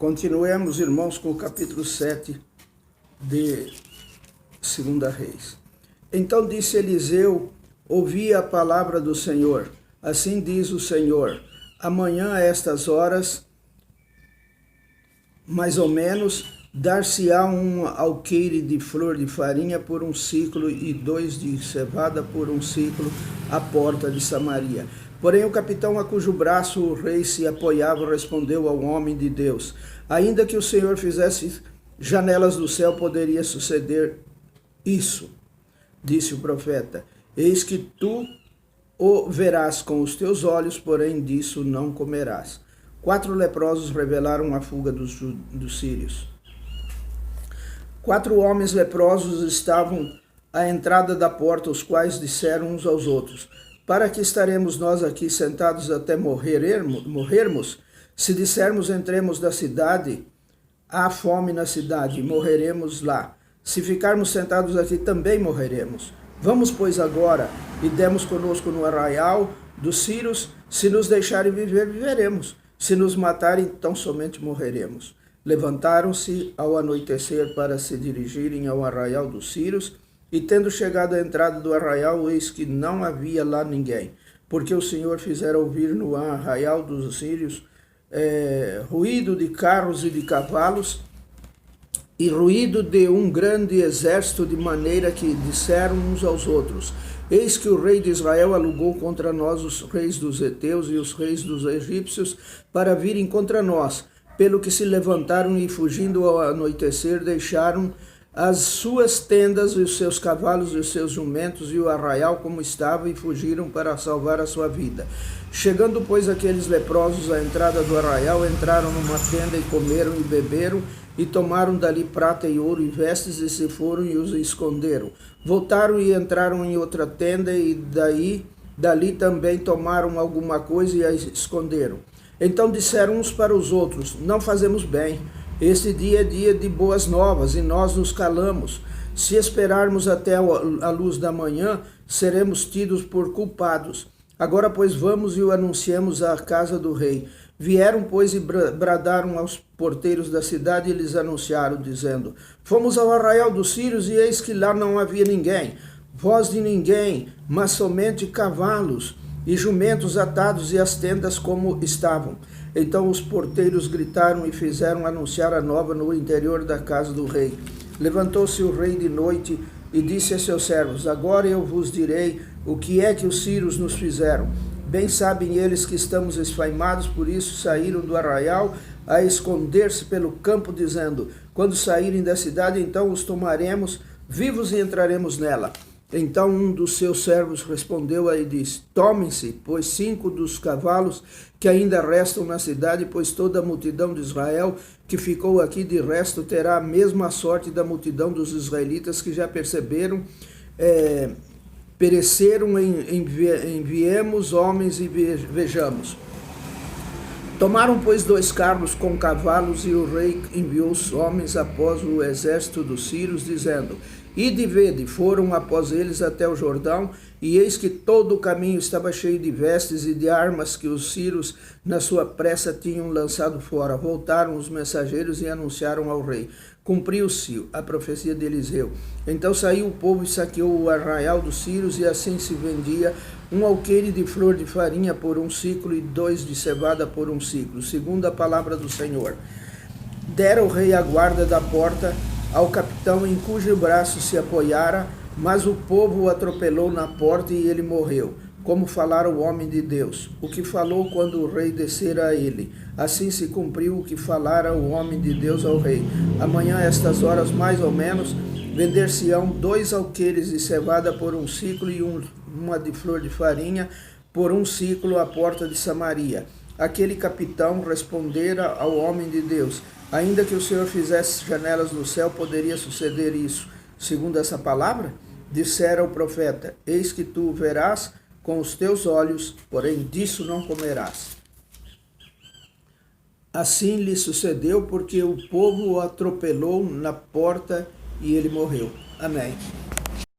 Continuemos, irmãos, com o capítulo 7 de 2 Reis. Então disse Eliseu: ouvi a palavra do Senhor. Assim diz o Senhor: amanhã a estas horas, mais ou menos, dar-se-á um alqueire de flor de farinha por um ciclo e 2 de cevada por um ciclo à porta de Samaria. Porém o capitão a cujo braço o rei se apoiava respondeu ao homem de Deus: ainda que o Senhor fizesse janelas do céu, poderia suceder isso. Disse o profeta: eis que tu o verás com os teus olhos, porém disso não comerás. 4 leprosos revelaram a fuga dos sírios. 4 homens leprosos estavam à entrada da porta, os quais disseram uns aos outros: para que estaremos nós aqui sentados até morrermos? Se dissermos entremos da cidade, há fome na cidade, e morreremos lá. Se ficarmos sentados aqui, também morreremos. Vamos, pois, agora, e demos conosco no arraial dos sírios. Se nos deixarem viver, viveremos. Se nos matarem, então somente morreremos. Levantaram-se ao anoitecer para se dirigirem ao arraial dos sírios, e tendo chegado à entrada do arraial, eis que não havia lá ninguém, porque o Senhor fizera ouvir no arraial dos sírios ruído de carros e de cavalos, e ruído de um grande exército, de maneira que disseram uns aos outros: eis que o rei de Israel alugou contra nós os reis dos heteus e os reis dos egípcios para virem contra nós, pelo que se levantaram e, fugindo ao anoitecer, deixaram as suas tendas e os seus cavalos e os seus jumentos e o arraial como estava, e fugiram para salvar a sua vida. Chegando, pois, aqueles leprosos à entrada do arraial, entraram numa tenda e comeram e beberam, e tomaram dali prata e ouro e vestes, e se foram e os esconderam. Voltaram e entraram em outra tenda, e dali também tomaram alguma coisa e a esconderam. Então disseram uns para os outros: não fazemos bem. Este dia é dia de boas novas, e nós nos calamos. Se esperarmos até a luz da manhã, seremos tidos por culpados. Agora, pois, vamos e o anunciemos à casa do rei. Vieram, pois, e bradaram aos porteiros da cidade, e lhes anunciaram, dizendo: fomos ao arraial dos sírios, e eis que lá não havia ninguém, voz de ninguém, mas somente cavalos e jumentos atados, e as tendas como estavam. Então os porteiros gritaram e fizeram anunciar a nova no interior da casa do rei. Levantou-se o rei de noite e disse a seus servos: agora eu vos direi o que é que os sírios nos fizeram. Bem sabem eles que estamos esfaimados, por isso saíram do arraial a esconder-se pelo campo, dizendo: quando saírem da cidade, então os tomaremos vivos e entraremos nela. Então um dos seus servos respondeu e disse: tomem-se, pois 5 dos cavalos que ainda restam na cidade, pois toda a multidão de Israel que ficou aqui de resto terá a mesma sorte da multidão dos israelitas que já pereceram. Enviemos homens e vejamos. Tomaram, pois, 2 carros com cavalos, e o rei enviou os homens após o exército dos sírios, dizendo: ide e vede. Foram após eles até o Jordão, e eis que todo o caminho estava cheio de vestes e de armas que os sírios, na sua pressa, tinham lançado fora. Voltaram os mensageiros e anunciaram ao rei. Cumpriu-se a profecia de Eliseu. Então saiu o povo e saqueou o arraial dos sírios, e assim se vendia um alqueire de flor de farinha por um ciclo e 2 de cevada por um ciclo, segundo a palavra do Senhor. Dera o rei a guarda da porta ao capitão em cujo braço se apoiara, mas o povo o atropelou na porta e ele morreu, como falara o homem de Deus, o que falou quando o rei descera a ele. Assim se cumpriu o que falara o homem de Deus ao rei. Amanhã, a estas horas, mais ou menos, vender-se-ão 2 alqueires de cevada por um ciclo e uma de flor de farinha por um ciclo à porta de Samaria. Aquele capitão respondera ao homem de Deus: ainda que o Senhor fizesse janelas no céu, poderia suceder isso. Segundo essa palavra, dissera o profeta: eis que tu verás com os teus olhos, porém disso não comerás. Assim lhe sucedeu, porque o povo o atropelou na porta e ele morreu. Amém.